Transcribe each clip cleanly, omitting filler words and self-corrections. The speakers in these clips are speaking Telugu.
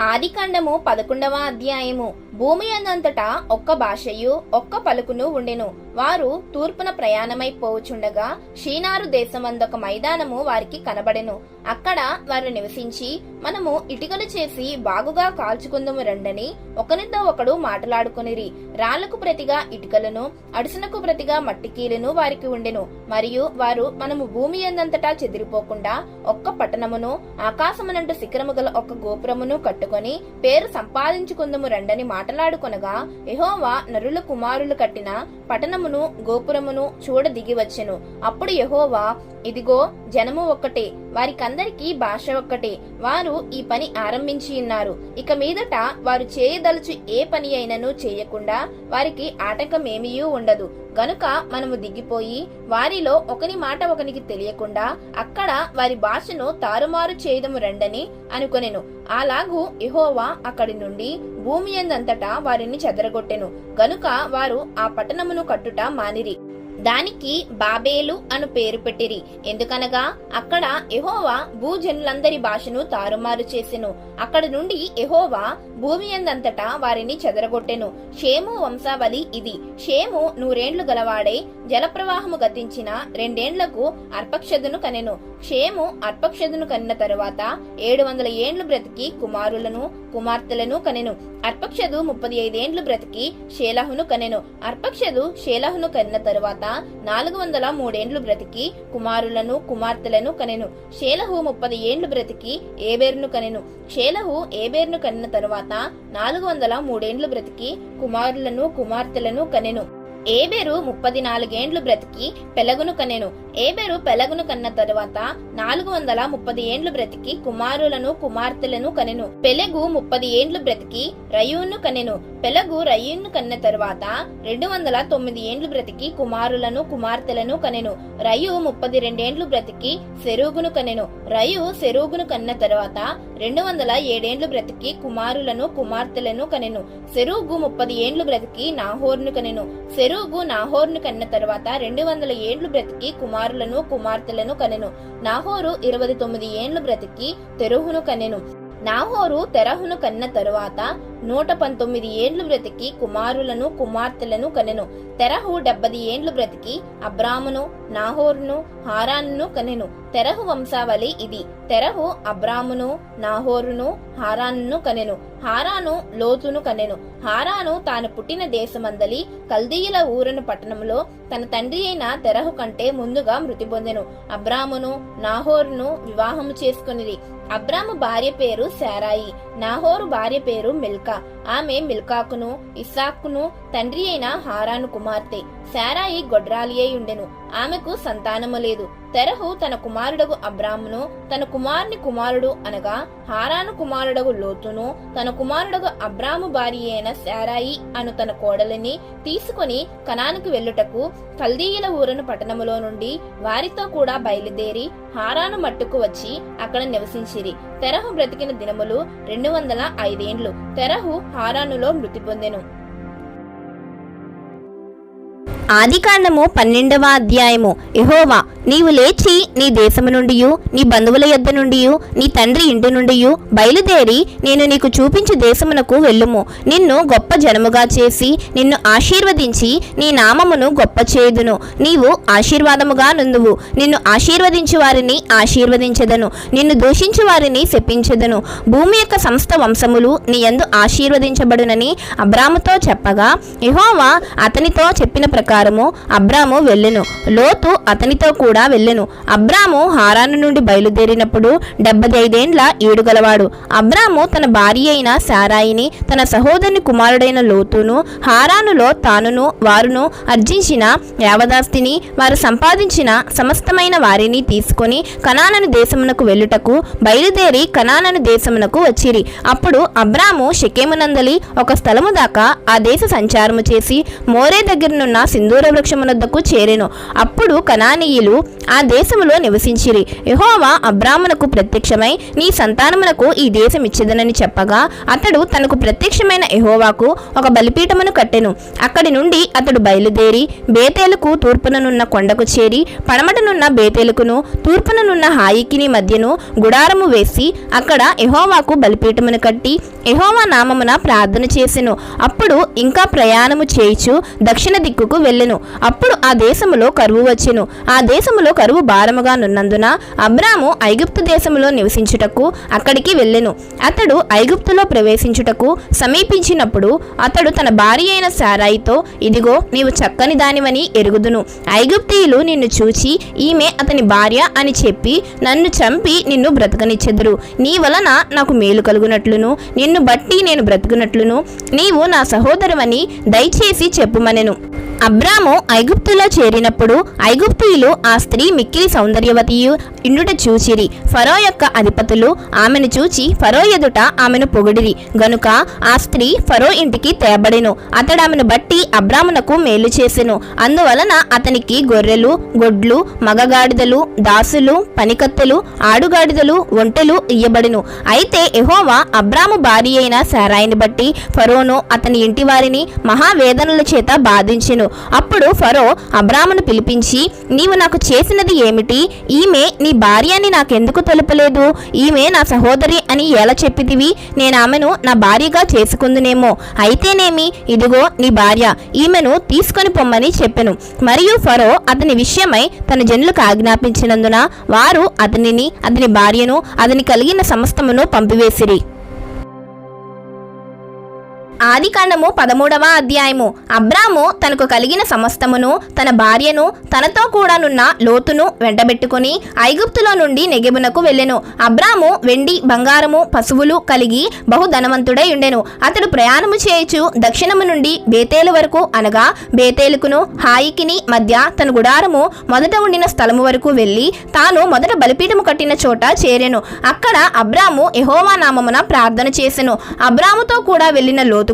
ఆదికాండము 11వ అధ్యాయము. భూమి అందంతటా ఒక్క భాషయు ఒక్క పలుకును ఉండెను. వారు తూర్పున ప్రయాణమైపోవుచుండగా షీనారు దేశమందొక మైదానము వారికి కనబడెను. అక్కడ వారు నివసించి, మనము ఇటుకలు చేసి బాగుగా కాల్చుకుందుము రండని ఒకనితో ఒకడు మాట్లాడుకొనిరి. రాళ్లకు ప్రతిగా ఇటుకలను, అడుసునకు ప్రతిగా మట్టికీలను వారికి ఉండెను. మరియు వారు, మనము భూమి అందంతటా చెదిరిపోకుండా ఒక్క పట్టణమును, ఆకాశమునంటు శిఖరము గల ఒక్క గోపురమును కట్టుకొని పేరు సంపాదించుకుందుము రండని మాట్లాడుకొనగా, యెహోవా నరుల కుమారులు కట్టిన పట్టణమును గోపురమును చూడ దిగి వచ్చెను. అప్పుడు యెహోవా, ఇదిగో జనము ఒక్కటే, వారికందరికీ భాష ఒక్కటే, వారు ఈ పని ఆరంభించి ఉన్నారు. ఇక మీదట వారు చేయదలుచు ఏ పని అయినను చేయకుండా వారికి ఆటంకమేమీయూ ఉండదు. గనుక మనము దిగిపోయి వారిలో ఒకని మాట ఒకనికి తెలియకుండా అక్కడ వారి భాషను తారుమారు చేయదము రండని అనుకొనెను. అలాగూ యెహోవా అక్కడి నుండి భూమి యందంతటా వారిని చెదరగొట్టెను. గనుక వారు ఆ పట్టణమును కట్టుట మానిరి. దానికి బాబేలు అను పేరు పెట్టిరి. ఎందుకనగా అక్కడ యెహోవా భూజనులందరి భాషను తారుమారు చేసెను. అక్కడ నుండి యెహోవా భూమి యందంతటా వారిని చెదరగొట్టెను. షేము వంశావళి ఇది. షేము 100 ఏండ్లు గలవాడై జలప్రవాహము గతించిన 2 ఏండ్లకు అర్పక్షదును కనెను. షేము అర్పక్షదును కనిన తరువాత 700 ఏండ్లు బ్రతికి కుమారులను కుమార్తెలను కనెను. అర్పక్షదు 35 ఏండ్లు బ్రతికి షేలహును కనెను. అర్పక్షదు షేలహును కనిన తరువాత 403 ఏండ్లు బ్రతికి కుమారులను కుమార్తెలను కనెను. షేలహు 30 ఏండ్లు బ్రతికి ఏబేరును కనెను. షేలహు ఏబేరును కనిన తరువాత 403 ఏండ్లు బ్రతికి కుమారులను కుమార్తెలను కనెను. ఏబెరు 34 ఏండ్లు బ్రతికి పెలగును కనెను. ఏబెరు పెలగును కన్న తరువాత 430 ఏండ్లు బ్రతికి కుమారులను కుమార్తెలను కనెను. పెలగు 30 ఏండ్లు బ్రతికి రయూను కనెను. పెలగు రయూను కన్న తరువాత 209 ఏండ్లు బ్రతికి కుమారులను కుమార్తెలను కనెను. రయు 32 ఏండ్లు బ్రతికి సెరూగును కనెను. రయు సెరూగును కన్న తరువాత 207 ఏండ్లు బ్రతికి కుమారులను కుమార్తెలను కనెను. సెరూగు 30 ఏండ్లు బ్రతికి నాహోరును కనెను. సెరూగు నాహోరును కన్న తరువాత 200 ఏండ్లు బ్రతికి కుమారులను కుమార్తెలను కనెను. నాహోరు 29 ఏండ్లు బ్రతికి తెరహును కనెను. నాహోరు తెరహును కన్న తరువాత 119 ఏండ్లు బ్రతికి కుమారులను కుమార్తెలను కనెను. తెరహు 70 ఏండ్లు బ్రతికి అబ్రామును నాహోరును హారానును కనెను. తెరహు వంశావళి ఇది. తెరహు అబ్రామును నాహోరును హారానును కనెను. హారాను లోతును కనెను. హారాను తాను పుట్టిన దేశమందలి కల్దీయుల ఊరను పట్టణంలో తన తండ్రి అయిన తెరహు కంటే ముందుగా మృతి పొందెను. అబ్రామును నాహోరును వివాహము చేసుకొనిరి. అబ్రాము భార్య పేరు శారాయి. నాహోరు భార్య పేరు మిల్కా. ఆమె మిల్కాకును ఇస్సాకును తండ్రి అయిన హారాను కుమార్తె. శారాయి గొడ్రాలి అయి ఉండెను. ఆమెకు సంతానము లేదు. తెరహు తన కుమారుడగు అబ్రామును తన కుమారుని కుమారుడు అనగా హారాను కుమారుడగు లోతును తన కుమారుడగు అబ్రాము భార్య అయిన శారాయి అను తన కోడలిని తీసుకుని కనానుకు వెళ్ళుటకు కల్దీయుల ఊరను పట్టణములో నుండి వారితో కూడా బయలుదేరి హారాను మట్టుకు వచ్చి అక్కడ నివసించిరి. తెరహు బ్రతికిన దినములు 205 ఏండ్లు. తెరహు హారానులో మృతి పొందెను. ఆదికాండము 12వ అధ్యాయము. యెహోవా, నీవు లేచి నీ దేశము నుండియు నీ బంధువుల యొద్ద నుండియు నీ తండ్రి ఇంటి నుండియు బయలుదేరి నేను నీకు చూపించు దేశమునకు వెళ్ళుము. నిన్ను గొప్ప జనముగా చేసి నిన్ను ఆశీర్వదించి నీ నామమును గొప్ప చేయుదును. నీవు ఆశీర్వాదముగా నుందువు. నిన్ను ఆశీర్వదించు వారిని ఆశీర్వదించెదను, నిన్ను దూషించు వారిని శపించెదను. భూమి యొక్క సమస్త వంశములు నీ యందు ఆశీర్వదించబడునని అబ్రాముతో చెప్పగా, యెహోవా అతనితో చెప్పిన ప్రకారము అబ్రాము వెళ్ళెను. లోతు అతనితో కూడా వెళ్ళెను. అబ్రాము హారాను నుండి బయలుదేరినప్పుడు 75 ఏండ్ల ఈడుగలవాడు. అబ్రాము తన భార్య అయిన శారాయిని తన సహోదరుని కుమారుడైన లోతును హారానులో తానును వారును అర్జించిన యావదాస్తిని వారు సంపాదించిన సమస్తమైన వారిని తీసుకొని కనాను దేశమునకు వెళ్ళుటకు బయలుదేరి కనాను దేశమునకు వచ్చిరి. అప్పుడు అబ్రాము షెకెమునందలి ఒక స్థలము దాకా ఆ దేశ సంచారము చేసి మోరే దగ్గరనున్న సింధూర వృక్షమునొద్దకు చేరెను. అప్పుడు కనానీయులు ఆ దేశములో నివసించిరి. యెహోవా అబ్రామునకు ప్రత్యక్షమై నీ సంతానమునకు ఈ దేశం ఇచ్చేదనని చెప్పగా అతడు తనకు ప్రత్యక్షమైన యెహోవాకు ఒక బలిపీఠమును కట్టెను. అక్కడి నుండి అతడు బయలుదేరి బేతేలుకు తూర్పుననున్న కొండకు చేరి పడమటనున్న బేతేలుకును తూర్పుననున్న హాయికిని మధ్యను గుడారము వేసి అక్కడ యెహోవాకు బలిపీఠమును కట్టి యెహోవా నామమున ప్రార్థన చేసెను. అప్పుడు ఇంకా ప్రయాణము చేయుచు దక్షిణ దిక్కుకు వెళ్ళెను. అప్పుడు ఆ దేశములో కరువు వచ్చెను. ఆ దేశములో కరువు భారముగా నున్నందున అబ్రాము ఐగుప్తు దేశములో నివసించుటకు అక్కడికి వెళ్ళెను. అతడు ఐగుప్తులో ప్రవేశించుటకు సమీపించినప్పుడు అతడు తన భార్య అయిన శారాయితో, ఇదిగో నీవు చక్కని దానివని ఎరుగుదును. ఐగుప్తీయులు నిన్ను చూచి ఈమె అతని భార్య అని చెప్పి నన్ను చంపి నిన్ను బ్రతకనిచ్చెదరు. నీ వలన నాకు మేలు కలుగునట్లును నిన్ను బట్టి నేను బ్రతుకునట్లును నీవు నా సహోదరువని దయచేసి చెప్పుమనెను. అబ్రాము ఐగుప్తులో చేరినప్పుడు ఐగుప్తీయులు ఆ స్త్రీ మిక్కిలి సౌందర్యవతియు ఇండుట చూచిరి. ఫరో యొక్క అధిపతులు ఆమెను చూచి ఫరో ఎదుట ఆమెను పొగిడిరి గనుక ఆ స్త్రీ ఫరో ఇంటికి తేబడెను. అతడు ఆమెను బట్టి అబ్రామునకు మేలు చేసెను. అందువలన అతనికి గొర్రెలు, గొడ్లు, మగగాడిదలు, దాసులు, పనికత్తెలు, ఆడుగాడిదలు, ఒంటెలు ఇయ్యబడెను. అయితే యెహోవా అబ్రాము భార్య అయిన శారాయిని బట్టి ఫరోను అతని ఇంటి వారిని మహావేదనల చేత బాధించెను. అప్పుడు ఫరో అబ్రామును పిలిపించి, నీవు నాకు చేసినది ఏమిటి? ఈమె నీ భార్య అని నాకెందుకు తెలుపలేదు? ఈమె నా సహోదరి అని ఎలా చెప్పితివి? నేను ఆమెను నా భార్యగా చేసుకుందునేమో. అయితేనేమి, ఇదిగో నీ భార్య, ఈమెను తీసుకొని పొమ్మని చెప్పెను. మరియు ఫరో అతని విషయమై తన జనులకు ఆజ్ఞాపించినందున వారు అతనిని, అతని భార్యను, అతని కలిగిన సమస్తమును పంపివేసిరి. ఆదికాండము 13వ అధ్యాయము. అబ్రాము తనకు కలిగిన సమస్తమును తన భార్యను తనతో కూడానున్న లోతును వెంటబెట్టుకుని ఐగుప్తులో నుండి నెగెబునకు వెళ్ళెను. అబ్రాము వెండి బంగారము పశువులు కలిగి బహుధనవంతుడై ఉండెను. అతడు ప్రయాణము చేయుచు దక్షిణము నుండి బేతేలు వరకు అనగా బేతేలుకును హాయికిని మధ్య తన గుడారము మొదట ఉండిన స్థలము వరకు వెళ్ళి తాను మొదట బలిపీఠము కట్టిన చోట చేరెను. అక్కడ అబ్రాము యెహోవా నామమున ప్రార్థన చేసెను. అబ్రాముతో కూడా వెళ్ళిన లోతుకును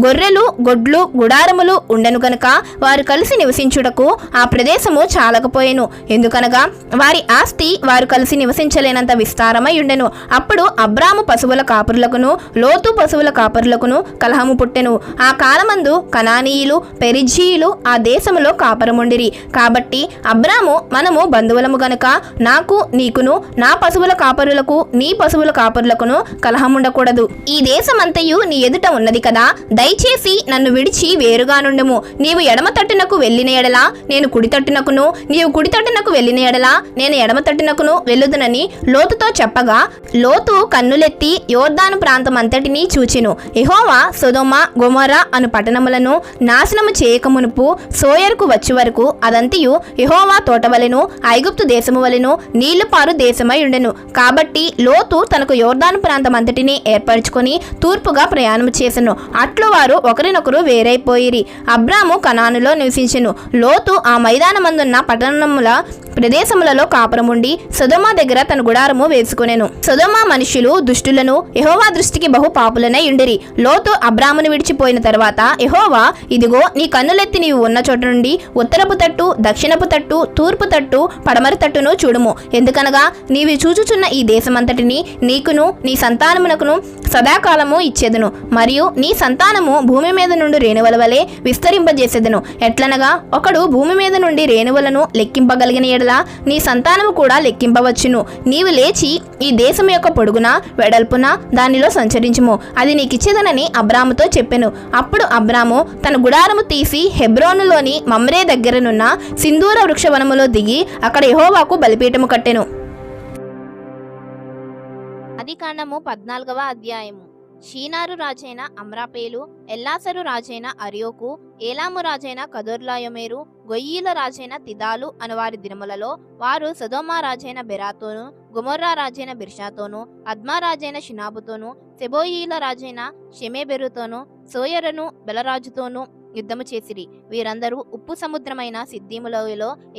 గొర్రెలు, గొడ్లు, గుడారములు ఉండెను గనుక వారు కలిసి నివసించుటకు ఆ ప్రదేశము చాలకపోయెను. ఎందుకనగా వారి ఆస్తి వారు కలిసి నివసించలేనంత విస్తారమై ఉండెను. అప్పుడు అబ్రాము పశువుల కాపురులకును లోతు పశువుల కాపురులకును కలహము పుట్టెను. ఆ కాలమందు కనానీయులు, పెరిజ్జీయులు ఆ దేశములో కాపురముండిరి. కాబట్టి అబ్రాము, మనము బంధువులము గనుక నాకు నీకును నా పశువుల కాపరులకు నీ పశువుల కాపరులకును కలహముండకూడదు. ఈ దేశమంతయు నీ ఎదుట ఉన్నది కదా, దయచేసి నన్ను విడిచి వేరుగా నుండుము. నీవు ఎడమ తట్టునకు వెళ్ళిన ఎడల నేను కుడి తట్టునకును, నీవు కుడి తట్టునకు వెళ్ళిన ఎడల నేను ఎడమ తట్టునకును వెళ్ళుదునని లోతుతో చెప్పగా లోతు కన్నులెత్తి యోర్దాను ప్రాంతమంతటినీ చూచెను. యెహోవా సొదొమ గొమొర్రా అను పట్టణములను నాశనము చేయకమునుపు సోయరుకు వచ్చి వరకు అదంతియు యెహోవా తోటవలెను ఐగుప్తు దేశము వలెను నీళ్లు పారు దేశమై ఉండెను. కాబట్టి లోతు తనకు యోర్దాను ప్రాంతమంతటినీ ఏర్పరచుకొని తూర్పుగా ప్రయాణము చేసెను. అట్లు వారు ఒకరినొకరు వేరైపోయిరి. అబ్రాము కనానులో నివసించెను. లోతు ఆ మైదానమందున్న పట్టణముల ప్రదేశములలో కాపురముండి సొదొమ దగ్గర తన గుడారము వేసుకునెను. సొదొమ మనుషులు దుష్టులను యెహోవా దృష్టికి బహు పాపులనై ఉండిరి. లోతు అబ్రామును విడిచిపోయిన తర్వాత యెహోవా, ఇదిగో నీ కన్నులెత్తి నీవు ఉన్న చోట నుండి ఉత్తరపు తట్టు, దక్షిణపు తట్టు, తూర్పు తట్టు, పడమర తట్టును చూడుము. ఎందుకనగా నీవు చూచుచున్న ఈ దేశమంతటిని నీకును నీ సంతానమునకును సదాకాలము ఇచ్చేదను. మరియు నీ సంతానము భూమి మీద నుండి రేణువల వలె విస్తరింపజేసేదను. ఎట్లనగా ఒకడు భూమి మీద నుండి రేణువలను లెక్కింపగలిగిన ఎడల నీ సంతానము కూడా లెక్కింపవచ్చును. నీవు లేచి ఈ దేశం యొక్క పొడుగున వెడల్పున దానిలో సంచరించుము, అది నీకిచ్చేదనని అబ్రాముతో చెప్పెను. అప్పుడు అబ్రాము తన గుడారము తీసి హెబ్రోనులోని మమ్రే దగ్గరనున్న సింధూర వృక్షవనములో దిగి అక్కడ యెహోవాకు బలిపీఠము కట్టెను. ఆదికాండము 14వ అధ్యాయము. షీనారు రాజైన అమ్రాపేలు, ఎల్లాసరు రాజైన అర్యోకు, ఏలాము రాజైన కదొర్లాయోమెరు, గొయ్యీల రాజైన తిదాలు అనువారి దినములలో వారు సొదొమ రాజైన బెరాతోను, గొమొర్రా రాజైన బిర్షాతోను, అద్మా రాజైన షినాబుతోను, సెబోయీల రాజైన షెమెబెరుతోను, సోయరును బెలరాజుతోను యుద్ధము చేసిరి. వీరందరూ ఉప్పు సముద్రమైన సిద్దీములో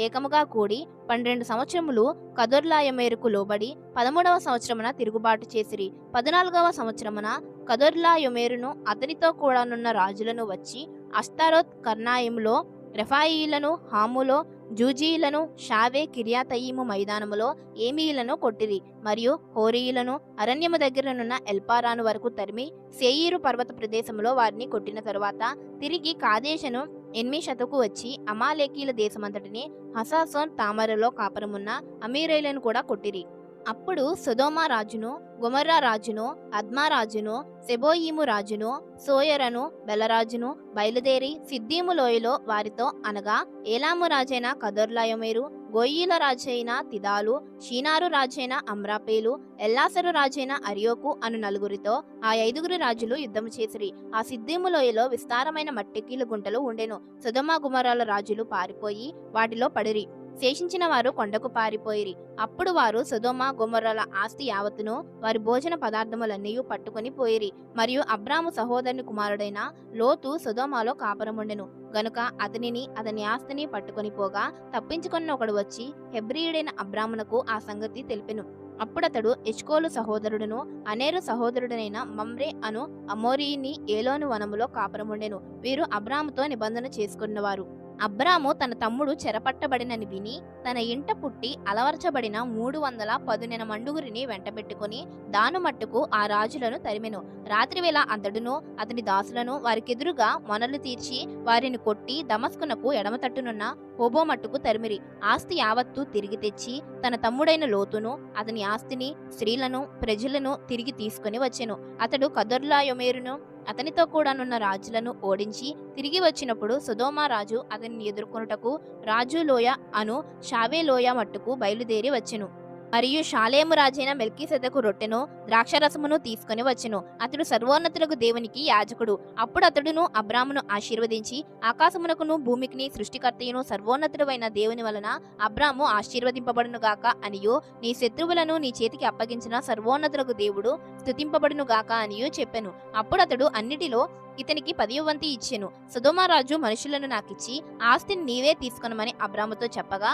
ఏకముగా కూడి 12 సంవత్సరములు కదొర్లాయోమెరుకు లోబడి 13వ సంవత్సరమున తిరుగుబాటు చేసిరి. 14వ సంవత్సరమున కదొర్లాయోమెరును అతనితో కూడానున్న రాజులను వచ్చి అష్తారోత్ కర్నాయిములో రెఫాయిలను హాములో, జూజీయులను షావే కిర్యాతయీము మైదానములో ఏమీయులను కొట్టిరి. మరియు హోరీయులను అరణ్యము దగ్గరనున్న ఎల్పారాను వరకు తరిమి సేయీరు పర్వత ప్రదేశంలో వారిని కొట్టిన తరువాత తిరిగి కాదేశను ఎన్మిషతుకు వచ్చి అమాలేకీల దేశమంతటిని హసాసోన్ తామరలో కాపురమున్న అమీరేలను కూడా కొట్టిరి. అప్పుడు సొదొమ రాజును, గొమొర్రా రాజును, అద్మా రాజును, సెబోయీము రాజును, సోయరను, బెలరాజును బయలుదేరి సిద్దీము లోయలో వారితో అనగా ఏలాము రాజైన కదొర్లాయోమెరు, గోయీల రాజైన తిదాలు, షీనారు రాజైన అమ్రాపేలు, ఎల్లాసరు రాజైన అరియోకు అను నలుగురితో ఆ 5 రాజులు యుద్ధము చేసిరి. ఆ సిద్దీము లోయలో విస్తారమైన మట్టెకీలు గుంటలు ఉండెను. సొదొమ గుమొర్రాల రాజులు పారిపోయి వాటిలో పడిరి. శేషించిన వారు కొండకు పారిపోయిరి. అప్పుడు వారు సొదొమ గొమొర్రాల ఆస్తి యావత్తును వారి భోజన పదార్థములన్నీ పట్టుకొని పోయిరి. మరియు అబ్రాము సహోదరుని కుమారుడైన లోతు సొదొమలో కాపురముండెను గనుక అతనిని అతని ఆస్తిని పట్టుకొని పోగా తప్పించుకొని ఒకడు వచ్చి హెబ్రీయుడైన అబ్రామునకు ఆ సంగతి తెలిపెను. అప్పుడతడు ఎష్కోలు సహోదరుడును అనేరు సహోదరుడైన మమ్రే అను అమోరీని ఏలోను వనములో కాపురముండెను. వీరు అబ్రాముతో నిబంధన చేసుకున్నవారు. అబ్రాము తన తమ్ముడు చెరపట్టబడినని విని తన ఇంట పుట్టి అలవర్చబడిన 310 మండుగురిని వెంటబెట్టుకుని దాను మట్టుకు ఆ రాజులను తరిమెను. రాత్రివేళ అతడును అతని దాసులను వారికెదురుగా మొనలు తీర్చి వారిని కొట్టి దమస్కునకు ఎడమతట్టునున్న హోబో మట్టుకు తరిమిరి. ఆస్తి యావత్తు తిరిగి తెచ్చి తన తమ్ముడైన లోతును అతని ఆస్తిని, స్త్రీలను, ప్రజలను తిరిగి తీసుకుని వచ్చెను. అతడు కదొర్లాయోమెరును అతనితో కూడానున్న రాజులను ఓడించి తిరిగి వచ్చినప్పుడు సొదొమ రాజు అతనిని ఎదుర్కొనుటకు రాజు లోయ అను షావే లోయ మట్టుకు బయలుదేరి వచ్చెను. మరియు షాలేము రాజైన మెల్కీసెదెకు రొట్టెను ద్రాక్షరసమును తీసుకుని వచ్చెను. అతడు సర్వోన్నతులకు దేవునికి యాజకుడు. అప్పుడు అతడును అబ్రామును ఆశీర్వదించి ఆకాశమునకును భూమికిని సృష్టికర్తయును సర్వోన్నతుడైన దేవుని వలన అబ్రాము ఆశీర్వదింపబడునుగాక అనియు, నీ శత్రువులను నీ చేతికి అప్పగించిన సర్వోన్నతులకు దేవుడు స్తుతింపబడునుగాక అనియు చెప్పెను. అప్పుడు అతడు అన్నిటిలో ఇతనికి 10వ వంతు ఇచ్చెను. సొదొమ రాజు మనుషులను నాకిచ్చి ఆస్తిని నీవే తీసుకొనమని అబ్రాముతో చెప్పగా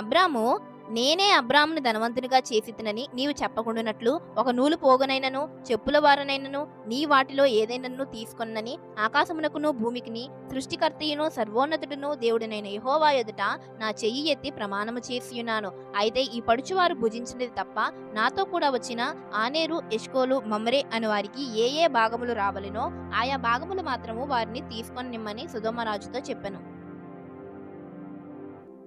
అబ్రాము, నేనే అబ్రామును ధనవంతునిగా చేసితినని నీవు చెప్పకుండానట్లు ఒక నూలు పోగనైనను చెప్పుల వారనైనను నీ వాటిలో ఏదైనను తీసుకొన్నని ఆకాశమునకును భూమికిని సృష్టికర్తయును సర్వోన్నతుడును దేవుడినైన యెహోవా ఎదుట నా చెయ్యి ఎత్తి ప్రమాణము చేసియున్నాను. అయితే ఈ పడుచువారు భుజించినది తప్ప నాతో కూడా వచ్చిన ఆనేరు, ఎష్కోలు, మమ్రే అని వారికి ఏ ఏ భాగములు రావలెనో ఆయా భాగములు మాత్రము వారిని తీసుకొని నిమ్మని సొదొమ రాజుతో చెప్పెను.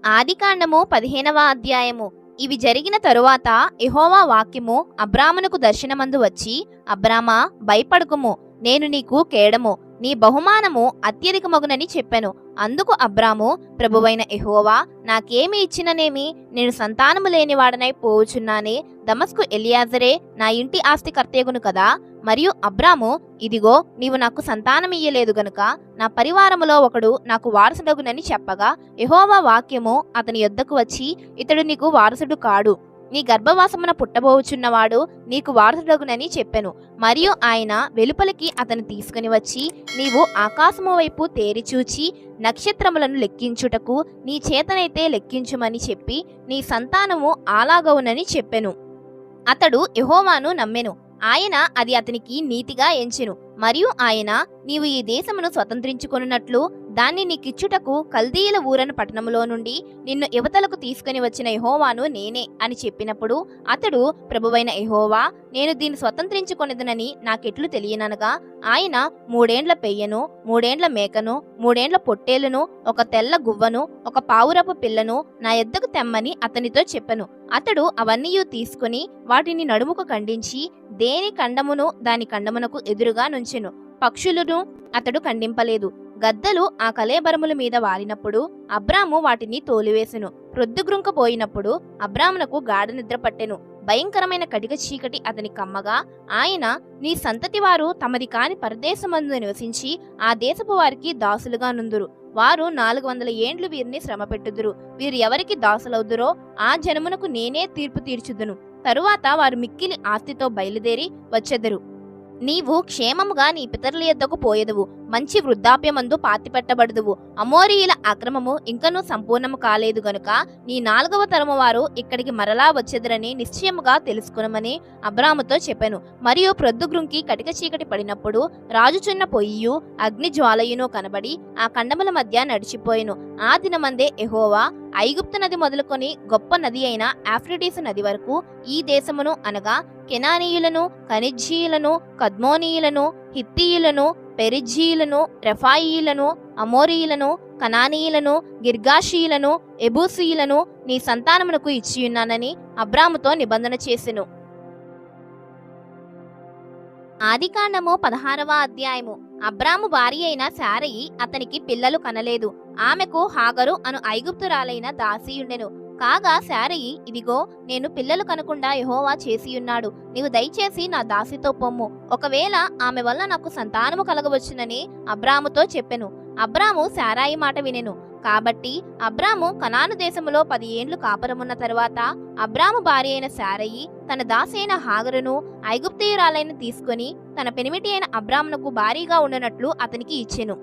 ఆదికాండము 15వ అధ్యాయము. ఇవి జరిగిన తరువాత యెహోవా వాక్యము అబ్రామునకు దర్శనమందు వచ్చి, అబ్రామా, భయపడకుము, నేను నీకు కేడము, నీ బహుమానము అత్యధికమగునని చెప్పెను. అందుకు అబ్రాము, ప్రభువైన యెహోవా నాకేమి ఇచ్చిననేమి, నేను సంతానము లేనివాడనై పోవుచున్నానే, దమస్కు ఎలియాజరే నా ఇంటి ఆస్తి కర్తయగును కదా. మరియు అబ్రాము, ఇదిగో నీవు నాకు సంతానమియ్యలేదు గనుక నా పరివారములో ఒకడు నాకు వారసుడగునని చెప్పగా యెహోవా వాక్యము అతని యొద్దకు వచ్చి, ఇతడు నీకు వారసుడు కాడు, నీ గర్భవాసమున పుట్టబోచున్నవాడు నీకు వారసుడగునని చెప్పెను. మరియు ఆయన వెలుపలికి అతను తీసుకుని వచ్చి, నీవు ఆకాశము వైపు తేరిచూచి నక్షత్రములను లెక్కించుటకు నీ చేతనైతే లెక్కించుమని చెప్పి నీ సంతానము అలాగవునని చెప్పెను. అతడు యెహోవాను నమ్మెను. ఆయన అది అతనికి నీతిగా ఎంచెను. మరియు ఆయన, నీవు ఈ దేశమును స్వతంత్రించుకొనున్నట్లు దాన్ని నీకిచ్చుటకు కల్దీయుల ఊరను పట్టణములో నుండి నిన్ను యువతలకు తీసుకుని వచ్చిన యెహోవాను నేనే అని చెప్పినప్పుడు అతడు, ప్రభువైన యెహోవా, నేను దీన్ని స్వతంత్రించుకొనిదనని నాకెట్లు తెలియననగా ఆయన 3 ఏండ్ల పెయ్యను, 3 ఏండ్ల మేకను, 3 ఏండ్ల పొట్టేలును, ఒక తెల్ల గువ్వను, ఒక పావురపు పిల్లను నా యొద్దకు తెమ్మని అతనితో చెప్పెను. అతడు అవన్నీ తీసుకుని వాటిని నడుముకు ఖండించి దేని ఖండమును దాని ఖండమునకు ఎదురుగా నుంచెను. పక్షులను అతడు ఖండింపలేదు. గద్దలు ఆ కళేబరముల మీద వాలినప్పుడు అబ్రాము వాటిని తోలివేసెను. ప్రొద్దుగ్రుంకపోయినప్పుడు అబ్రామునకు గాఢ నిద్ర పట్టెను. భయంకరమైన కటిక చీకటి అతని కమ్మగా ఆయన, నీ సంతతి వారు తమది కాని పరదేశమందు నివసించి ఆ దేశపు వారికి దాసులుగా నుందురు. వారు 400 ఏండ్లు వీరిని శ్రమ పెట్టుదురు. వీరు ఎవరికి దాసులవుదురో ఆ జనమునకు నేనే తీర్పు తీర్చుదును. తరువాత వారు మిక్కిలి ఆస్తితో బయలుదేరి వచ్చెదరు. నీవు క్షేమముగా నీ పితరుల యొద్దకు పోయెదవు. మంచి వృద్ధాప్యమందు పాతిపెట్టబడుదువు. అమోరీయుల అక్రమము ఇంకనూ సంపూర్ణము కాలేదు గనుక నీ 4వ తరము వారు ఇక్కడికి మరలా వచ్చెదరని నిశ్చయముగా తెలుసుకునమని అబ్రాముతో చెప్పెను. మరియు ప్రొద్దుగ్రుంకి కటిక చీకటి పడినప్పుడు రాజుచున్న పొయ్యియు అగ్ని జ్వాలయును కనబడి ఆ ఖండముల మధ్య నడిచిపోయెను. ఆ దినమందే యెహోవా ఐగుప్తు నది మొదలుకొని గొప్ప నది అయిన ఆఫ్రిటీసు నది వరకు ఈ దేశమును అనగా కెనానీయులను, కనిజ్జీయులను, కద్మోనీయులను, హిత్తీయులను, పెరిజ్జీయులను, రెఫాయీయులను, అమోరీయులను, కనానీయులను, గిర్గాషీయులను, ఎబూసీయులను నీ సంతానమునకు ఇచ్చియున్నానని అబ్రాముతో నిబంధన చేసెను. ఆదికాండము 16వ అధ్యాయము. అబ్రాము భార్య అయిన శారయి అతనికి పిల్లలు కనలేదు. ఆమెకు హాగరు అను ఐగుప్తురాలైన దాసియుండెను. కాగా శారయి, ఇదిగో నేను పిల్లలు కనకుండా యెహోవా చేసియున్నాడు, నీవు దయచేసి నా దాసితో పొమ్ము, ఒకవేళ ఆమె వల్ల నాకు సంతానము కలగవచ్చునని అబ్రాముతో చెప్పెను. అబ్రాము శారాయి మాట వినెను. కాబట్టి అబ్రాము కనాను దేశములో 10 ఏండ్లు కాపురమున్న తరువాత అబ్రాము భార్య అయిన శారయి తన దాసి అయిన హాగరును ఐగుప్తీయురాలైన తీసుకుని తన పెనిమిటి అయిన అబ్రామునకు భారీగా ఉండనట్లు అతనికి ఇచ్చెను.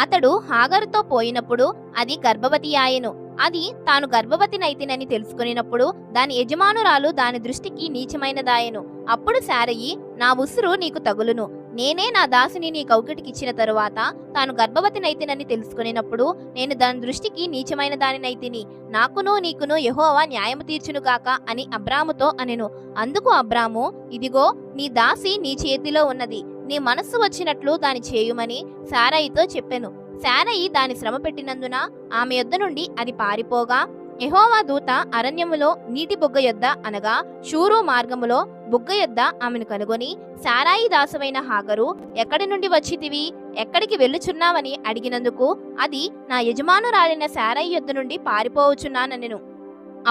అతడు హాగరుతో పోయినప్పుడు అది గర్భవతి ఆయెను. అది తాను గర్భవతినైతినని తెలుసుకునినప్పుడు దాని యజమానురాలు దాని దృష్టికి నీచమైనదాయెను. అప్పుడు శారయి, నా ఉసురు నీకు తగులును, నేనే నా దాసిని నీ కౌకిటికిచ్చిన తరువాత తాను గర్భవతినైతినని తెలుసుకునినప్పుడు నేను దాని దృష్టికి నీచమైన దానినైతిని, నాకును నీకును యెహోవా న్యాయము తీర్చునుగాక అని అబ్రాముతో అనెను. అందుకు అబ్రాము, ఇదిగో నీ దాసి నీ చేతిలో ఉన్నది, నీ మనస్సు వచ్చినట్లు దాని చేయుమని శారయితో చెప్పెను. శారయి దాని శ్రమ పెట్టినందున ఆమె యొద్ద నుండి అది పారిపోగా యెహోవా దూత అరణ్యములో నీటి బుగ్గ యొద్ద అనగా షూరు మార్గములో బుగ్గ యొద్ద ఆమెను కనుగొని, శారాయి దాసమైన హాగరు, ఎక్కడి నుండి వచ్చితివి, ఎక్కడికి వెళ్ళుచున్నావని అడిగినందుకు అది నా యజమానురాలిన శారాయి యొద్ద నుండి పారిపోవచ్చున్నానెను.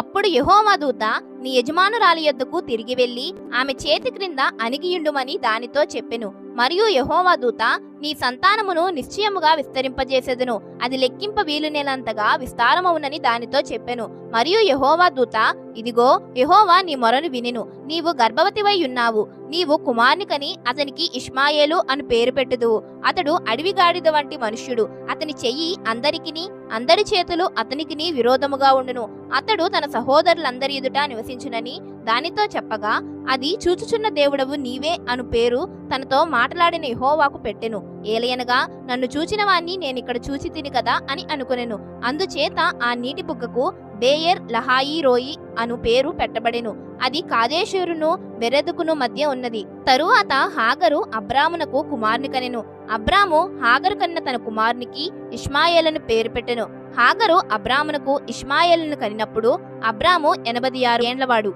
అప్పుడు యెహోవా దూత, నీ యజమానురాలి యొద్దకు తిరిగి వెళ్లి ఆమె చేతి క్రింద అణిగియుండుమని దానితో చెప్పెను. మరియు యెహోవా దూత, నీ సంతానమును నిశ్చయముగా విస్తరింపజేసెదను, అది లెక్కింప వీలునేలంతగా విస్తారమవునని దానితో చెప్పెను. మరియు యెహోవా దూత, ఇదిగో యెహోవా నీ మొరను వినెను, నీవు గర్భవతివై ఉన్నావు, నీవు కుమారుని కని అతనికి ఇష్మాయేలు అని పేరు పెట్టుదువు. అతడు అడవి గాడిద వంటి మనుష్యుడు, అతని చెయ్యి అందరికిని అందరి చేతులు అతనికిని విరోధముగా ఉండును, అతడు తన సహోదరులందరి ఎదుట నివసించునని దానితో చెప్పగా అది చూచుచున్న దేవుడవు నీవే అను పేరు తనతో మాట్లాడిన యెహోవాకు పెట్టెను. ఏలయనగా నన్ను చూచిన వాణ్ణి నేనిక్కడ చూచి తిని కదా అని అనుకొనెను. అందుచేత ఆ నీటి బుగ్గకు బేయర్ లహాయి రోయి అను పేరు పెట్టబడెను. అది కాదేశూరును బెరెదుకును మధ్య ఉన్నది. తరువాత హాగరు అబ్రామునకు కుమారుని కనెను. అబ్రాము హాగరు కన్న తన కుమారునికి ఇష్మాయేలను పేరు పెట్టెను. హాగరు అబ్రామునకు ఇష్మాయేలును కనినప్పుడు అబ్రాము 86 ఏండ్లవాడు.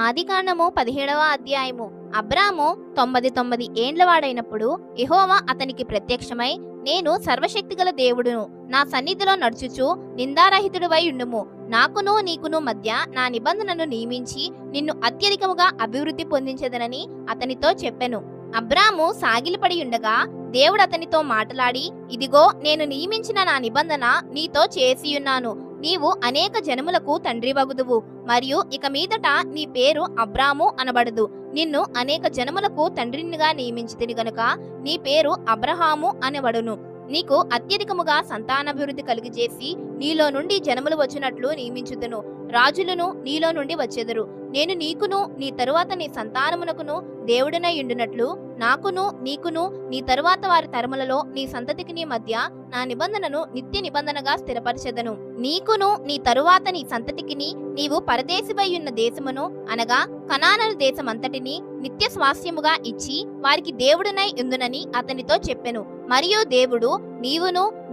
ఆదికాండము 17వ అధ్యాయము. అబ్రాము 99 ఏండ్లవాడైనప్పుడు యెహోవా అతనికి ప్రత్యక్షమై, నేను సర్వశక్తిగల దేవుడును, నా సన్నిధిలో నడుచుచు నిందారహితుడివై ఉండుము, నాకును నీకును మధ్య నా నిబంధనను నియమించి నిన్ను అత్యధికముగా అభివృద్ధి పొందించెదనని అతనితో చెప్పెను. అబ్రాము సాగిలపడి ఉండగా దేవుడు అతనితో మాట్లాడి, ఇదిగో నేను నియమించిన నా నిబంధన నీతో చేసియున్నాను, నీవు అనేక జనములకు తండ్రివగుదువు, మరియు ఇక మీదట నీ పేరు అబ్రాము అనబడదు, నిన్ను అనేక జనములకు తండ్రినిగా నియమించితిని గనుక నీ పేరు అబ్రహాము అనబడును. నీకు అత్యధికముగా సంతానాభివృద్ధి కలిగజేసి నీలో నుండి జనములు వచ్చినట్లు నియమించుదును, రాజులను నీలో నుండి వచ్చెదరు. నేను నీకును నీ తరువాత నీ సంతానమునకును దేవుడినై ఉండునట్లు నాకును నీకును నీ తరువాత వారి తరములలో నీ సంతతికి నీ మధ్య నా నిబంధనను నిత్య నిబంధనగా స్థిరపరచెదను. నీకును నీ తరువాత నీ సంతతికిని నీవు పరదేశివై ఉన్న దేశమును అనగా కనాను దేశమంతటిని నిత్య స్వాస్యముగా ఇచ్చి వారికి దేవుడినై ఉందునని అతనితో చెప్పెను. మరియు దేవుడు,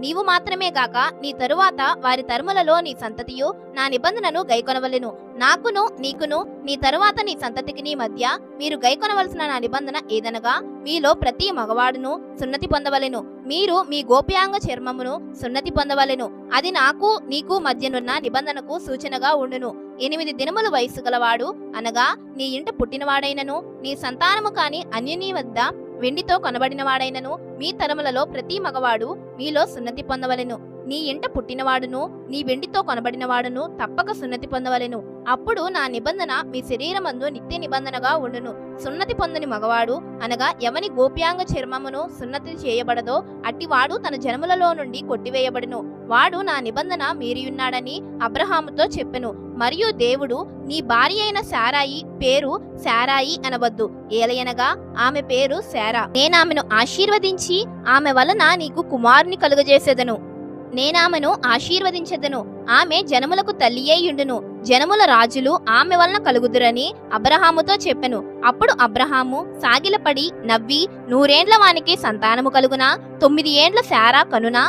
నీవు మాత్రమే గాక నీ తరువాత వారి తరములలో నీ సంతతియు నా నిబంధనను గైకొనవలెను. నాకును నీకును నీ తరువాత నీ సంతతికి నీ మధ్య మీరు గైకొనవలసిన నా నిబంధన ఏదనగా, మీలో ప్రతి మగవాడును సున్నతి పొందవలెను, మీరు మీ గోప్యాంగ చర్మమును సున్నతి పొందవలెను, అది నాకు నీకు మధ్యనున్న నిబంధనకు సూచనగా ఉండును. 8 దినముల వయసు గలవాడు అనగా నీ ఇంట పుట్టినవాడైనను నీ సంతానము కాని అన్యుని వద్ద వెండితో కొనబడిన వాడైనను మీ తరములలో ప్రతి మగవాడు మీలో సున్నతి పొందవలెను. నీ ఇంట పుట్టినవాడును నీ వెండితో కొనబడినవాడును తప్పక సున్నతి పొందవలెను. అప్పుడు నా నిబంధన మీ శరీరమందు నిత్య నిబంధనగా ఉండును. సున్నతి పొందని మగవాడు అనగా ఎవని గోప్యాంగ చర్మమును సున్నతి చేయబడదో అట్టివాడు తన జనములలో నుండి కొట్టివేయబడును. వాడు నా నిబంధన మీరియున్నాడని అబ్రహాముతో చెప్పెను. మరియు దేవుడు, నీ భార్య అయిన శారాయి పేరు శారాయి అనవద్దు, ఏలయనగా ఆమె పేరు శారా. నేనామెను ఆశీర్వదించి ఆమె వలన నీకు కుమారుని కలుగజేసేదను. నేనామెను ఆశీర్వదించెదను. ఆమె జనములకు తల్లియేయుండును. జనముల రాజులు ఆమె వలన కలుగుదురని అబ్రహాముతో చెప్పెను. అప్పుడు అబ్రహాము సాగిలపడి నవ్వి, 100 ఏండ్ల వానికి సంతానము కలుగునా, 9 ఏండ్ల శారా కనునా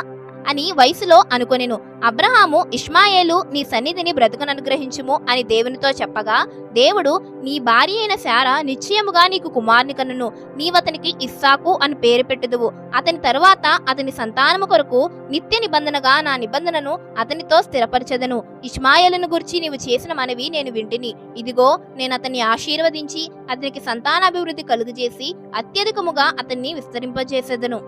అని వయసులో అనుకొనెను. అబ్రహాము, ఇష్మాయేలు నీ సన్నిధిని బ్రతుకననుగ్రహించుము అని దేవునితో చెప్పగా, దేవుడు, నీ భార్య అయిన శారా నిశ్చయముగా నీకు కుమారుని కనును. నీవతనికి ఇస్సాకు అని పేరు పెట్టుదువు. అతని తరువాత అతని సంతానము కొరకు నిత్య నిబంధనగా నా నిబంధనను అతనితో స్థిరపరచెదను. ఇష్మాయేలును గురించి నీవు చేసిన మనవి నేను వింటిని. ఇదిగో, నేను అతన్ని ఆశీర్వదించి అతనికి సంతానాభివృద్ధి కలుగజేసి అత్యధికముగా అతన్ని విస్తరింపజేసేదను.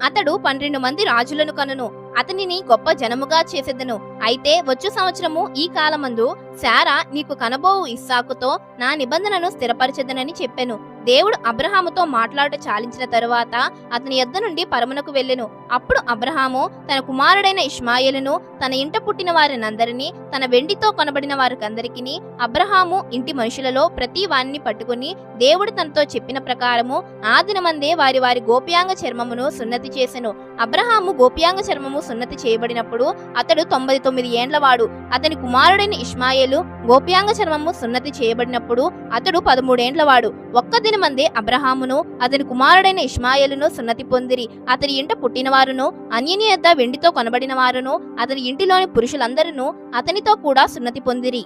అతడు 12 మంది రాజులను కనును. అతనిని గొప్ప జనముగా చేసేదను. అయితే వచ్చు సంవత్సరము ఈ కాలమందు శారా నీకు కనబోవు ఇస్సాకుతో నా నిబంధనను స్థిరపరచెదనని చెప్పెను. దేవుడు అబ్రహాముతో మాట్లాడ చాలించిన తరువాత అతని యొద్ద నుండి పరమునకు వెళ్ళెను. అప్పుడు అబ్రహాము తన కుమారుడైన ఇష్మాయేలును, తన ఇంట పుట్టిన వారినందరినీ, తన వెండితో కొనబడిన వారికందరికీ, అబ్రహాము ఇంటి మనుషులలో ప్రతి వారిని పట్టుకుని దేవుడు తనతో చెప్పిన ప్రకారము ఆ దినమందే వారి వారి గోప్యాంగ చర్మమును సున్నతి చేసెను. అబ్రహాము గోప్యాంగ చర్మము సున్నతి చేయబడినప్పుడు అతడు 99 ఏండ్లవాడు. అతని కుమారుడైన ఇష్మాయేలు గోప్యాంగ చర్మము సున్నతి చేయబడినప్పుడు అతడు 13 ఏండ్లవాడు. ఒక్క దినమందే అబ్రహామును అతని కుమారుడైన ఇష్మాయేలును సున్నతి పొందిరి. అతని ఇంట పుట్టినవారును అన్యుని యొద్ద వెండితో కొనబడిన వారును అతని ఇంటిలోని పురుషులందరూ అతనితో కూడా సున్నతి పొందిరి.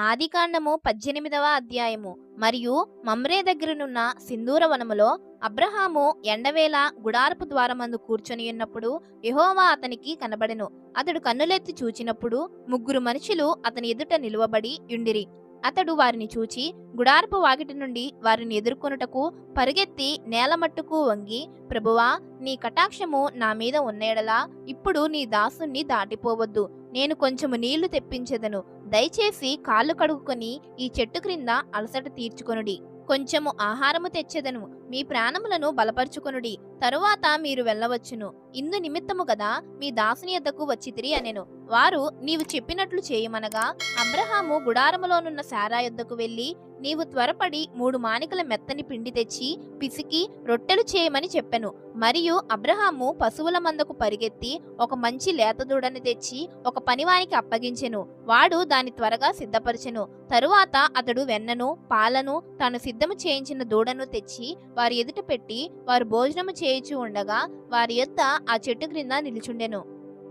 ఆదికాండము 18వ అధ్యాయము. మరియు మమ్రే దగ్గరనున్న సింధూర వనములో అబ్రహాము ఎండవేళ గుడారపు ద్వారమందు కూర్చొని ఉన్నప్పుడు యెహోవా అతనికి కనబడెను. అతడు కన్నులెత్తి చూచినప్పుడు 3 మనుషులు అతని ఎదుట నిలువబడి యుండిరి. అతడు వారిని చూచి గుడారపు వాకిటి నుండి వారిని ఎదుర్కొనుటకు పరుగెత్తి నేలమట్టుకు వంగి, ప్రభువా, నీ కటాక్షము నా మీద ఉన్నయెడల ఇప్పుడు నీ దాసుని దాటిపోవద్దు. నేను కొంచెము నీళ్లు తెప్పించెదను. దయచేసి కాళ్ళు కడుగుకొని ఈ చెట్టు క్రింద అలసట తీర్చుకొనుడి. కొంచెము ఆహారము తెచ్చెదను. మీ ప్రాణములను బలపరుచుకొనుడి. తరువాత మీరు వెళ్ళవచ్చును. ఇందు నిమిత్తము గదా మీ దాసుని యొద్దకు వచ్చితిరి అనెను. వారు, నీవు చెప్పినట్లు చేయమనగా అబ్రహాము గుడారములోనున్న శారా యొద్దకు వెళ్లి, నీవు త్వరపడి 3 మానికల మెత్తని పిండి తెచ్చి పిసికి రొట్టెలు చేయమని చెప్పెను. మరియు అబ్రహాము పశువుల మందకు పరిగెత్తి ఒక మంచి లేత దూడని తెచ్చి ఒక పనివానికి అప్పగించెను. వాడు దాని త్వరగా సిద్ధపరచెను. తరువాత అతడు వెన్నను పాలను తాను సిద్ధము చేయించిన దూడను తెచ్చి వారి ఎదుట పెట్టి వారు భోజనము చేయుచూ ఉండగా వారి యొద్ద ఆ చెట్టు క్రింద నిలుచుండెను.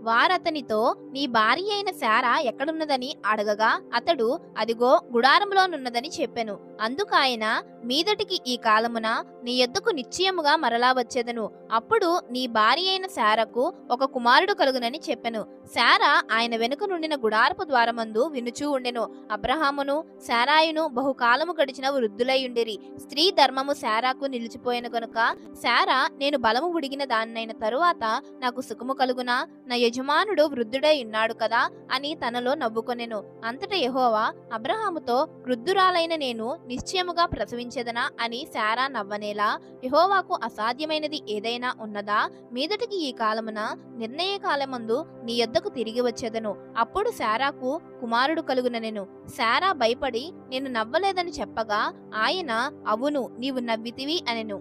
వారతనితో, నీ భార్య అయిన శారా ఎక్కడున్నదని అడగగా అతడు, అదిగో గుడారములోనున్నదని చెప్పెను. అందుకాయన, మీదటికి ఈ కాలమున నీ యొద్దకు నిశ్చయముగా మరలా వచ్చేదను. అప్పుడు నీ భార్య అయిన శారకు ఒక కుమారుడు కలుగునని చెప్పెను. శారా ఆయన వెనుక నుండిన గుడారపు ద్వారమందు వినుచూ ఉండెను. అబ్రహామును శారాయును బహుకాలము గడిచిన వృద్ధులైయుండిరి. స్త్రీ ధర్మము శారాకు నిలిచిపోయిన గనుక శారా, నేను బలము ఉడిగిన దాన్నైన తరువాత నాకు సుఖము కలుగునా, నా యజమానుడు వృద్ధుడై ఉన్నాడు కదా అని తనలో నవ్వుకొనెను. అంతట యెహోవా అబ్రహాముతో, వృద్ధురాలైన నేను నిశ్చయముగా ప్రసవించెదనా అని శారా నవ్వనేలా, యెహోవాకు అసాధ్యమైనది ఏదైనా ఉన్నదా? మీదటికి ఈ కాలమున నిర్ణయ కాలమందు నీ యొద్దకు తిరిగి వచ్చేదను. అప్పుడు శారాకు కుమారుడు కలుగుననెను. శారా భయపడి నేను నవ్వలేదని చెప్పగా ఆయన, అవును, నీవు నవ్వితివి అనెను.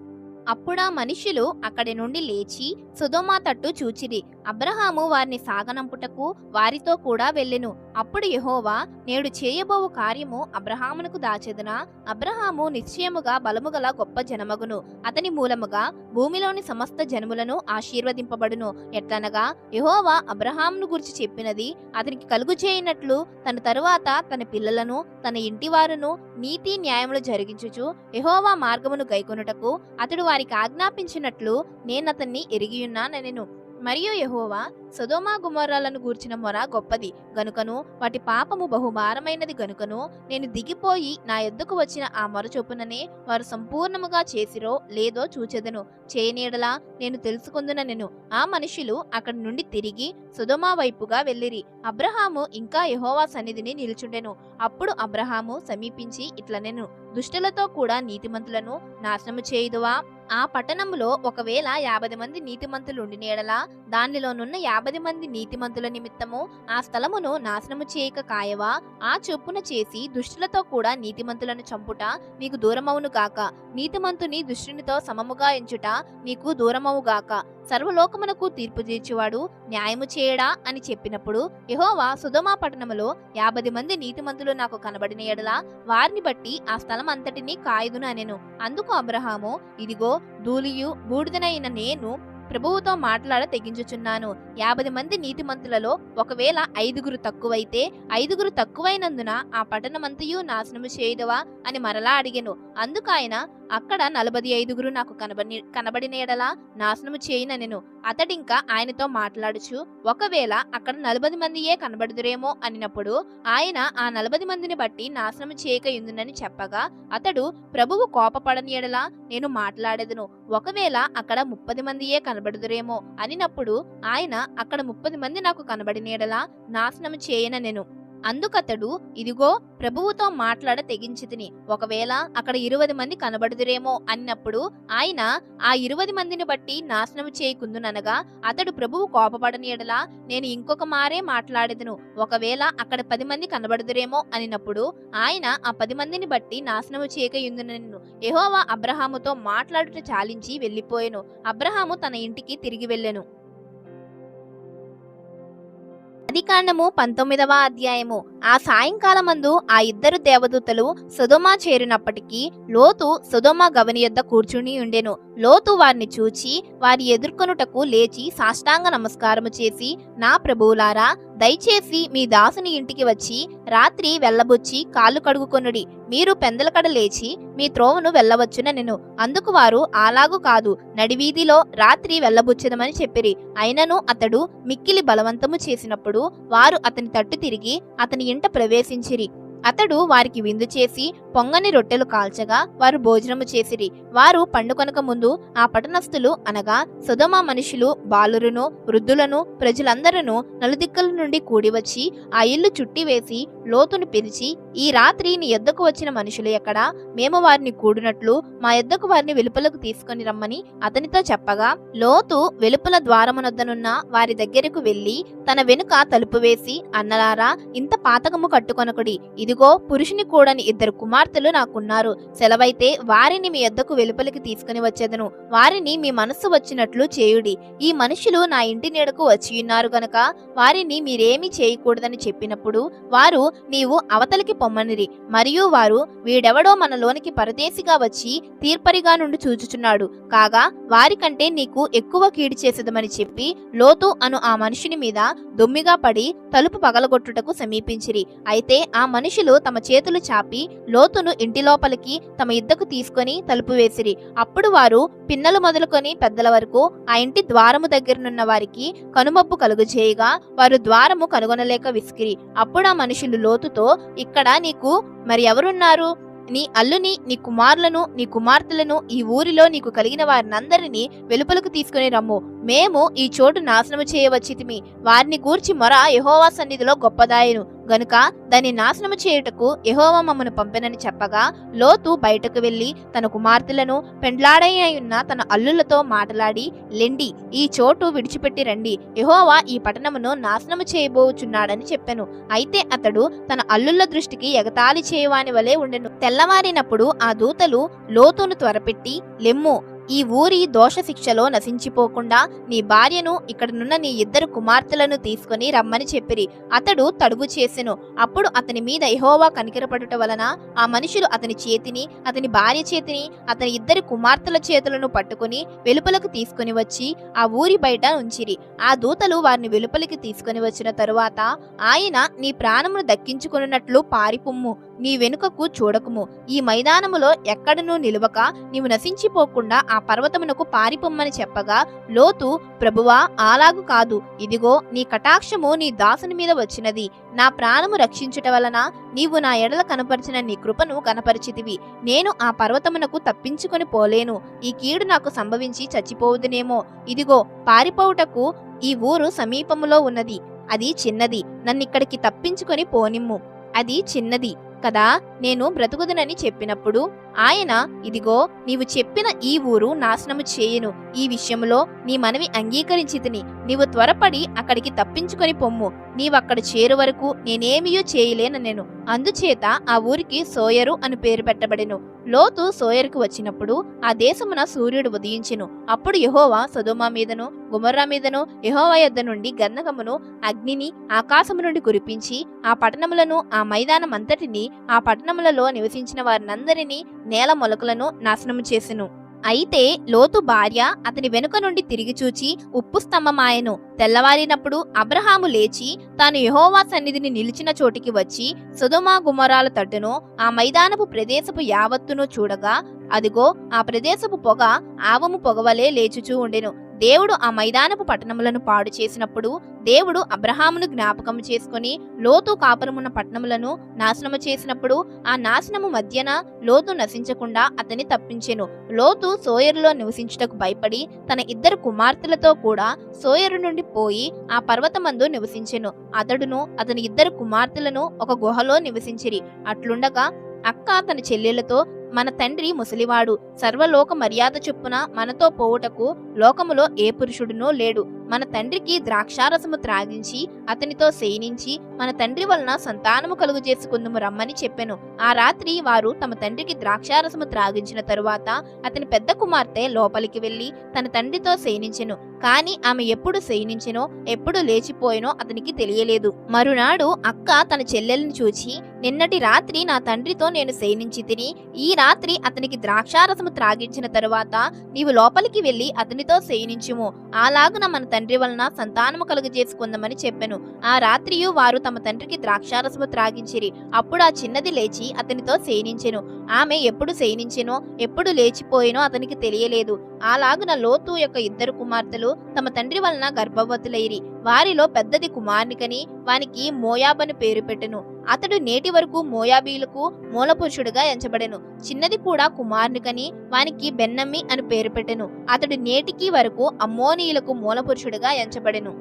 అప్పుడా మనుష్యులు అక్కడి నుండి లేచి సొదొమ తట్టు చూచిరి. అబ్రహాము వారిని సాగనంపుటకు వారితో కూడా వెళ్ళెను. అప్పుడు యెహోవా, నేడు చేయబోవు కార్యము అబ్రహామునకు దాచెదనా? అబ్రహాము నిశ్చయముగా బలముగల గొప్ప జనమగును. అతని మూలముగా భూమిలోని సమస్త జనములను ఆశీర్వదింపబడును. ఎట్లనగా యెహోవా అబ్రహామును గురించి చెప్పినది అతనికి కలుగు చేయనట్లు తన తరువాత తన పిల్లలను తన ఇంటివారును నీతి న్యాయములు జరిగించుచు యెహోవా మార్గమును గైకొనుటకు అతడు వారికి ఆజ్ఞాపించినట్లు నేనతన్ని ఎరిగియున్నానెను. మరియు యెహోవా సొదొమ గొమొర్రాలను గూర్చిన మొర గొప్పది గనుకను వాటి పాపము బహుభారమైనది గనుకను నేను దిగిపోయి నా యొద్దకు వచ్చిన ఆ మొర చొప్పుననే వారు సంపూర్ణముగా చేసిరో లేదో చూచెదను. చేయనీడలా నేను తెలుసుకుందుననెను. ఆ మనుషులు అక్కడి నుండి తిరిగి సొదొమ వైపుగా వెళ్ళిరి. అబ్రహాము ఇంకా యెహోవా సన్నిధిని నిలుచుండెను. అప్పుడు అబ్రహాము సమీపించి ఇట్లనెను, దుష్టులతో కూడా నీతిమంతులను నాశనము చేయుదువా? ఆ పట్టణములో ఒకవేళ 50 మంది నీతిమంతులుండినేడలా దానిలోనున్న 50 మంది నీతిమంతుల నిమిత్తము ఆ స్థలమును నాశనము చేయక కాయవా? ఆ చొప్పున చేసి దుష్టులతో కూడా నీతిమంతులను చంపుట నీకు దూరమవును గాక. నీతిమంతుని దుష్టునితో సమముగా ఎంచుట నీకు దూరమవు గాక. సర్వలోకమునకు తీర్పు తీర్చువాడు న్యాయము చేయడా అని చెప్పినప్పుడు యెహోవా సొదొమ పట్టణములో 50 మంది నీతిమంతులు నాకు కనబడిన ఎడల వారిని బట్టి ఆ స్థలం అంతటినీ కాయుదును అనెను. అందుకు అబ్రహాము, ఇదిగో ధూళియు బూడిదనైన నేను ప్రభువుతో మాట్లాడ తెగించుచున్నాను. 50 మంది నీతిమంతులలో ఒకవేళ 5 తక్కువైతే 5 తక్కువైనందున ఆ పట్టణమంతయు నాశనము చేయుదవా అని మరలా అడిగెను. అందుకాయన, అక్కడ 45 నాకు కనబడిన ఎడల నాశనము చేయుననెను. అతడింకా ఆయనతో మాట్లాడుచు, ఒకవేళ అక్కడ 40 మందియే కనబడుదురేమో అనినప్పుడు ఆయన ఆ 40 మందిని బట్టి నాశనము చేయకయుందునని చెప్పగా అతడు, ప్రభువు కోపపడని ఎడల నేను మాట్లాడెదను. ఒకవేళ అక్కడ 30 మందియే కనబడుదురేమో అనినప్పుడు ఆయన, అక్కడ 30 మంది నాకు కనబడిన ఎడల నాశనము చేయననెను. అందుకతడు, ఇదిగో ప్రభువుతో మాట్లాడ తెగించితిని. ఒకవేళ అక్కడ 20 మంది కనబడుదురేమో అన్నప్పుడు ఆయన, ఆ 20 మందిని బట్టి నాశనము చేయకుందుననగా అతడు, ప్రభువు కోపపడని ఎడల నేను ఇంకొక మారే మాట్లాడెదను. ఒకవేళ అక్కడ 10 మంది కనబడుదురేమో అనినప్పుడు ఆయన ఆ 10 మందిని బట్టి నాశనము చేయకయుందునెను. యెహోవా అబ్రహాముతో మాట్లాడుట చాలించి వెళ్ళిపోయెను. అబ్రహాము తన ఇంటికి తిరిగి వెళ్ళెను. ఆదికాండము 19వ అధ్యాయము. ఆ సాయంకాలమందు ఆ 2 దేవదూతలు సొదొమ చేరినప్పటికీ లోతు సొదొమ గవని యొద్ద కూర్చుని ఉండెను. లోతు వారిని చూచి వారి ఎదుర్కొనుటకు లేచి సాష్టాంగ నమస్కారము చేసి, నా ప్రభువులారా, దయచేసి మీ దాసుని ఇంటికి వచ్చి రాత్రి వెళ్ళబుచ్చి కాళ్ళు కడుగుకొనుడి. మీరు పెందలకడ లేచి మీ త్రోవను వెళ్ళవచ్చుననెను. అందుకు వారు, అలాగు కాదు, నడివీధిలో రాత్రి వెళ్ళబుచ్చదమని చెప్పిరి. అయినను అతడు మిక్కిలి బలవంతము చేసినప్పుడు వారు అతని తట్టు తిరిగి అతని ఇంట ప్రవేశించిరి. అతడు వారికి విందు చేసి పొంగని రొట్టెలు కాల్చగా వారు భోజనము చేసిరి. వారు పండుకొనక ముందు ఆ పట్టణస్థులు అనగా సొదొమ మనుషులు, బాలురును, వృద్ధులను, ప్రజలందరూ నలుదిక్కుల నుండి కూడివచ్చి ఆ ఇల్లు చుట్టివేసి లోతును పిలిచి, ఈ రాత్రి నీ యొద్దకు వచ్చిన మనుషులు ఎక్కడా? మేము వారిని కూడినట్లు మా యొద్దకు వారిని వెలుపలకు తీసుకొని రమ్మని అతనితో చెప్పగా, లోతు వెలుపల ద్వారమునొద్దనున్న వారి దగ్గరకు వెళ్లి తన వెనుక తలుపు వేసి, అన్నలారా, ఇంత పాతకము కట్టుకొనకుడి. ఇదిగో పురుషుని కూడని 2 కుమార్తెలు నాకున్నారు. సెలవైతే వారిని మీ యొద్దకు వెలుపలికి తీసుకుని వచ్చేదను. వారిని మీ మనస్సు వచ్చినట్లు చేయుడి. ఈ మనుషులు నా ఇంటి నీడకు వచ్చియున్నారు గనక వారిని మీరేమీ చేయకూడదని చెప్పినప్పుడు వారు, నీవు అవతలికి పొమ్మనిరి. మరియు వారు, వీడెవడో మనలోనికి పరదేశిగా వచ్చి తీర్పరిగా నుండి చూచుచున్నాడు. కాగా వారికంటే నీకు ఎక్కువ కీడు చేసేదమని చెప్పి లోతు అను ఆ మనుషుని మీద దొమ్మిగా పడి తలుపు పగలగొట్టుటకు సమీపించిరి. అయితే ఆ మనుషులు తమ చేతులు చాపి లోతును ఇంటి లోపలికి తమ యుద్ధకు తీసుకొని తలుపు వేసిరి. అప్పుడు వారు పిన్నలు మొదలుకొని పెద్దల వరకు ఆ ఇంటి ద్వారము దగ్గరనున్న వారికి కనుమబ్బు కలుగజేయగా వారు ద్వారము కనుగొనలేక విసికిరి. అప్పుడు ఆ మనుషులు లోతుతో, ఇక్కడ నీకు మరి ఎవరున్నారు? నీ అల్లుని, నీ కుమారులను, నీ కుమార్తెలను, ఈ ఊరిలో నీకు కలిగిన వారినందరినీ వెలుపలకు తీసుకుని రమ్ము. మేము ఈ చోటు నాశనము చేయవచ్చితిమి. వారిని గూర్చి మొర యెహోవా సన్నిధిలో గొప్పదాయను గనుక దాన్ని నాశనము చేయుటకు యెహోవా మమ్మను పంపెనని చెప్పగా, లోతు బయటకు వెళ్లి తన కుమార్తెలను పెండ్లాడైన తన అల్లులతో మాట్లాడి, లెండి, ఈ చోటు విడిచిపెట్టి రండి, యెహోవా ఈ పట్టణమును నాశనము చేయబోచున్నాడని చెప్పెను. అయితే అతడు తన అల్లుల దృష్టికి ఎగతాళి చేయవాని వలె ఉండెను. తెల్లవారినప్పుడు ఆ దూతలు లోతును త్వరపెట్టి, లెమ్ము, ఈ ఊరి దోష శిక్షలో నశించిపోకుండా నీ భార్యను, ఇక్కడనున్న నీ 2 కుమార్తెలను తీసుకుని రమ్మని చెప్పిరి. అతడు తడువు చేసెను. అప్పుడు అతని మీద యెహోవా కనికరపడుట వలన ఆ మనుషులు అతని చేతిని, అతని భార్య చేతిని, అతని 2 కుమార్తెల చేతులను పట్టుకుని వెలుపలకు తీసుకుని వచ్చి ఆ ఊరి బయట ఉంచిరి. ఆ దూతలు వారిని వెలుపలికి తీసుకుని వచ్చిన తరువాత ఆయన, నీ ప్రాణమును దక్కించుకున్నట్లు పారిపుమ్ము, నీ వెనుకకు చూడకుము. ఈ మైదానములో ఎక్కడనూ నిలువక నీవు నశించిపోకుండా ఆ పర్వతమునకు పారిపొమ్మని చెప్పగా లోతు, ప్రభువా, అలాగు కాదు, ఇదిగో నీ కటాక్షము నీ దాసుని మీద వచ్చినది. నా ప్రాణము రక్షించుట వలన నీవు నా ఎడల కనపరిచిన నీ కృపను కనపరిచితివి. నేను ఆ పర్వతమునకు తప్పించుకొని పోలేను. ఈ కీడు నాకు సంభవించి చచ్చిపోవుదునేమో. ఇదిగో పారిపోవుటకు ఈ ఊరు సమీపములో ఉన్నది. అది చిన్నది. నన్నిక్కడికి తప్పించుకొని పోనిమ్ము. అది చిన్నది కదా, నేను బ్రతుకుదునని చెప్పినప్పుడు ఆయన, ఇదిగో నీవు చెప్పిన ఈ ఊరు నాశనము చేయును. ఈ విషయంలో నీ మనవి అంగీకరించితిని. నీవు త్వరపడి అక్కడికి తప్పించుకొని పొమ్ము. నీవక్కడ చేరు వరకు నేనేమియో చేయలేనెను. అందుచేత ఆ ఊరికి సోయరు అని పేరు పెట్టబడెను. లోతు సోయరుకు వచ్చినప్పుడు ఆ దేశమున సూర్యుడు ఉదయించెను. అప్పుడు యెహోవా సొదొమ మీదను గొమొర్రా మీదను యెహోవా యొద్ద నుండి గంధకమును అగ్నిని ఆకాశము నుండి కురిపించి ఆ పట్టణములను ఆ మైదానం అంతటిని ఆ పట్టణములలో నివసించిన వారినందరినీ నేల మొలకలను నాశనము చేసెను. అయితే లోతు భార్య అతని వెనుక నుండి తిరిగి చూచి ఉప్పు స్తంభమాయెను. తెల్లవారినప్పుడు అబ్రహాము లేచి తాను యెహోవా సన్నిధిని నిలిచిన చోటికి వచ్చి సొదొమ గొమొర్రాల తట్టును ఆ మైదానపు ప్రదేశపు యావత్తును చూడగా, అదిగో ఆ ప్రదేశపు పొగ ఆవము పొగవలే లేచుచూ ఉండెను. దేవుడు ఆ మైదానపు పట్టణములను పాడు చేసినప్పుడు దేవుడు అబ్రహామును జ్ఞాపకం చేసుకుని లోతు కాపురమున్న పట్టణములను నాశనము చేసినప్పుడు ఆ నాశనము మధ్యన లోతు నశించకుండా అతని తప్పించెను. లోతు సోయరులో నివసించుటకు భయపడి తన 2 కుమార్తెలతో కూడా సోయరు నుండి పోయి ఆ పర్వతమందు నివసించెను. అతడును అతని 2 కుమార్తెలను ఒక గుహలో నివసించిరి. అట్లుండగా అక్క తన చెల్లెలతో, మన తండ్రి ముసలివాడు, సర్వలోక మర్యాద చొప్పున మనతో పోవుటకు లోకములో ఏ పురుషుడునూ లేడు. మన తండ్రికి ద్రాక్షారసము త్రాగించి అతనితో శయనించి మన తండ్రి వలన సంతానము కలుగు చేసుకుందుము రమ్మని చెప్పెను. ఆ రాత్రి వారు తమ తండ్రికి ద్రాక్షారసము త్రాగించిన తరువాత అతని పెద్ద కుమార్తె లోపలికి వెళ్లి తన తండ్రితో శయనించెను. కాని ఆమె ఎప్పుడు శయనించెనో ఎప్పుడు లేచిపోయినో అతనికి తెలియలేదు. మరునాడు అక్క తన చెల్లెల్ని చూచి, నిన్నటి రాత్రి నా తండ్రితో నేను శయనించి తిని ఈ రాత్రి అతనికి ద్రాక్షారసము త్రాగించిన తరువాత నీవు లోపలికి వెళ్లి అతనితో శయనించుము. అలాగున మన తండ్రి వలన సంతానము కలుగజేసుకుందామని చెప్పెను. ఆ రాత్రియు వారు తమ తండ్రికి ద్రాక్షారసము త్రాగించిరి. అప్పుడు ఆ చిన్నది లేచి అతనితో శయనించెను. ఆమె ఎప్పుడు శయనించెనో ఎప్పుడు లేచిపోయినో అతనికి తెలియలేదు. అలాగున లోతు యొక్క 2 కుమార్తెలు తమ తండ్రి వలన గర్భవతులైరి. వారిలో పెద్దది కుమార్నికని వానికి మోయాబని పేరు పెట్టెను. అతడు నేటి వరకు మోయాబీలకు మూలపురుషుడుగా ఎంచబడెను. చిన్నది కూడా కుమార్నికని వానికి బెన్నమ్మి అని పేరు పెట్టెను. అతడు నేటికి వరకు అమ్మోనీయులకు మూలపురుషుడుగా ఎంచబడెను.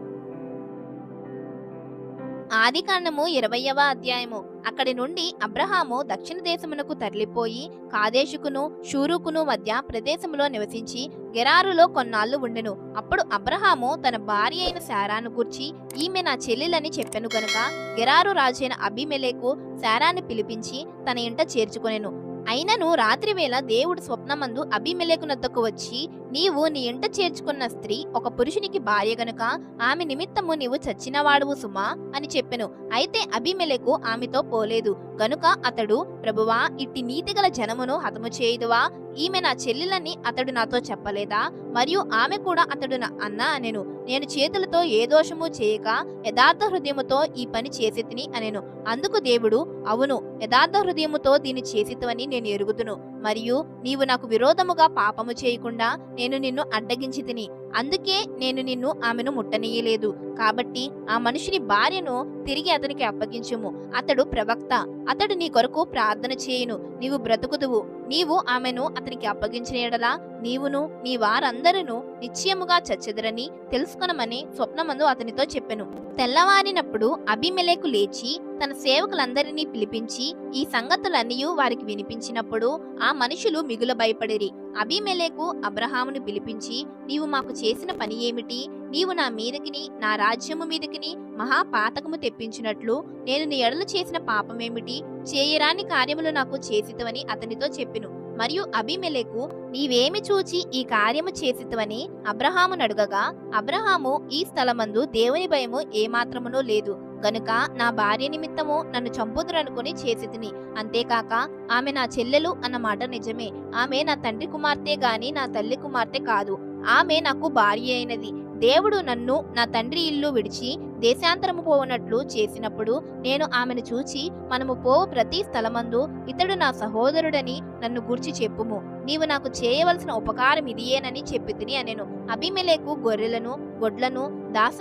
ఆదికాండము 20వ అధ్యాయము. అక్కడి నుండి అబ్రహాము దక్షిణ దేశమునకు తరలిపోయి కాదేశుకును షూరుకును మధ్య ప్రదేశములో నివసించి గెరారులో కొన్నాళ్లు ఉండెను. అప్పుడు అబ్రహాము తన భార్య అయిన శారాను గూర్చి, ఈమె నా చెల్లెలని చెప్పెను గనుక గెరారు రాజైన అబీమెలెకు శారాను పిలిపించి తన ఇంట చేర్చుకొనెను. అయినను రాత్రి వేళ దేవుడు స్వప్నమందు అబీమెలెకు నద్దకు వచ్చి, నీవు నీ ఇంట చేర్చుకున్న స్త్రీ ఒక పురుషునికి భార్య గనుక ఆమె నిమిత్తము నీవు చచ్చినవాడువు సుమా అని చెప్పెను. అయితే అబీమెలెకు ఆమెతో పోలేదు గనుక అతడు, ప్రభువా, ఇట్టి నీతిగల జనమును హతము చేయుదువా? ఈమె నా చెల్లెలని అతడు నాతో చెప్పలేదా? మరియు ఆమె కూడా అతడు అన్నా అనెను. నేను చేతులతో ఏ దోషము చేయక యథార్థ హృదయముతో ఈ పని చేసితిని అనెను. అందుకు దేవుడు, అవును, యథార్థ హృదయముతో దీన్ని చేసితివని నేను ఎరుగుదును. మరియు నీవు నాకు విరోధముగా పాపము చేయకుండా నేను నిన్ను అడ్డగించి తిని, అందుకే నేను నిన్ను ఆమెను ముట్టనీయలేదు. కాబట్టి ఆ మనుషుని భార్యను తిరిగి అతనికి అప్పగించుము. అతడు ప్రవక్త. అతడు నీ కొరకు ప్రార్థన చేయును. నీవు బ్రతుకుదువు. నీవు ఆమెను అతనికి అప్పగించిన ఎడలా నీవును నీ వారందరూ నిశ్చయముగా చచ్చెదరని తెలుసుకొనమని స్వప్నమందు అతనితో చెప్పెను. తెల్లవారినప్పుడు అబీమెలెకు లేచి తన సేవకులందరినీ పిలిపించి ఈ సంగతులన్నీ వారికి వినిపించినప్పుడు ఆ మనుషులు మిగుల భయపడిరి. అబీమెలెకు అబ్రహామును పిలిపించి, నీవు మాకు చేసిన పని ఏమిటి? నీవు నా మీదకిని నా రాజ్యము మీదకిని మహాపాతకము తెప్పించినట్లు నేను నీ ఎడల చేసిన పాపమేమిటి? చేయరాని కార్యములు నాకు చేసితవని అతనితో చెప్పెను. మరియు అబీమెలెకు, నీవేమి చూచి ఈ కార్యము చేసితవని అబ్రహామును అడుగగా, అబ్రహాము, ఈ స్థలమందు దేవుని భయము ఏమాత్రమునూ లేదు గనుక నా భార్య నిమిత్తము నన్ను చంపుదురనుకుని చేసితిని. అంతేకాక ఆమె నా చెల్లెలు అన్న మాట నిజమే. ఆమె నా తండ్రి కుమార్తె గాని నా తల్లి కుమార్తె కాదు. ఆమె నాకు భార్య అయినది. దేవుడు నన్ను నా తండ్రి ఇల్లు విడిచి దేశాంతరము పోవునట్లు చేసినప్పుడు నేను ఆమెను చూచి మనము పోవు ప్రతి స్థలమందు ఇతడు నా సహోదరుడని నన్ను గూర్చి చెప్పుము. నీవు నాకు చేయవలసిన ఉపకారం ఇదియేనని చెప్పితిని అనెను. అబీమెలెకు గొర్రెలను గొడ్లను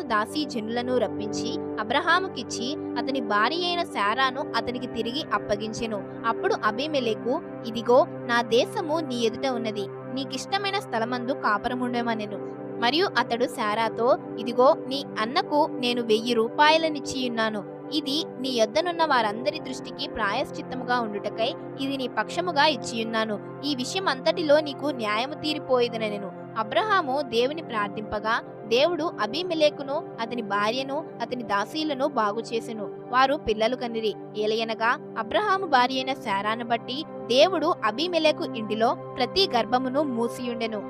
దాసీ జనులను రప్పించి అబ్రహాముకిచ్చి అతని భార్య అయిన శారాను అతనికి తిరిగి అప్పగించెను. అప్పుడు అబీమెలెకు, ఇదిగో నా దేశము నీ ఎదుట ఉన్నది, నీకిష్టమైన స్థలమందు కాపురముండమనెను. మరియు అతడు శారాతో, ఇదిగో నీ అన్నకు నేను 1000 రూపాయలనిచ్చియున్నాను. ఇది నీ యొద్దనున్న వారందరి దృష్టికి ప్రాయశ్చిత్తముగా ఉండుటకై ఇది నీ పక్షముగా ఇచ్చియున్నాను. ఈ విషయం అంతటిలో నీకు న్యాయము తీరిపోయేదనెను. అబ్రహాము దేవుని ప్రార్థింపగా దేవుడు అబీమెలెకును అతని భార్యను అతని దాసీలను బాగు చేసెను. వారు పిల్లలు కనిరి. ఏలయనగా అబ్రహాము భార్య అయిన శారాను బట్టి దేవుడు అబీమెలెకు ఇంటిలో ప్రతి గర్భమును మూసియుండెను.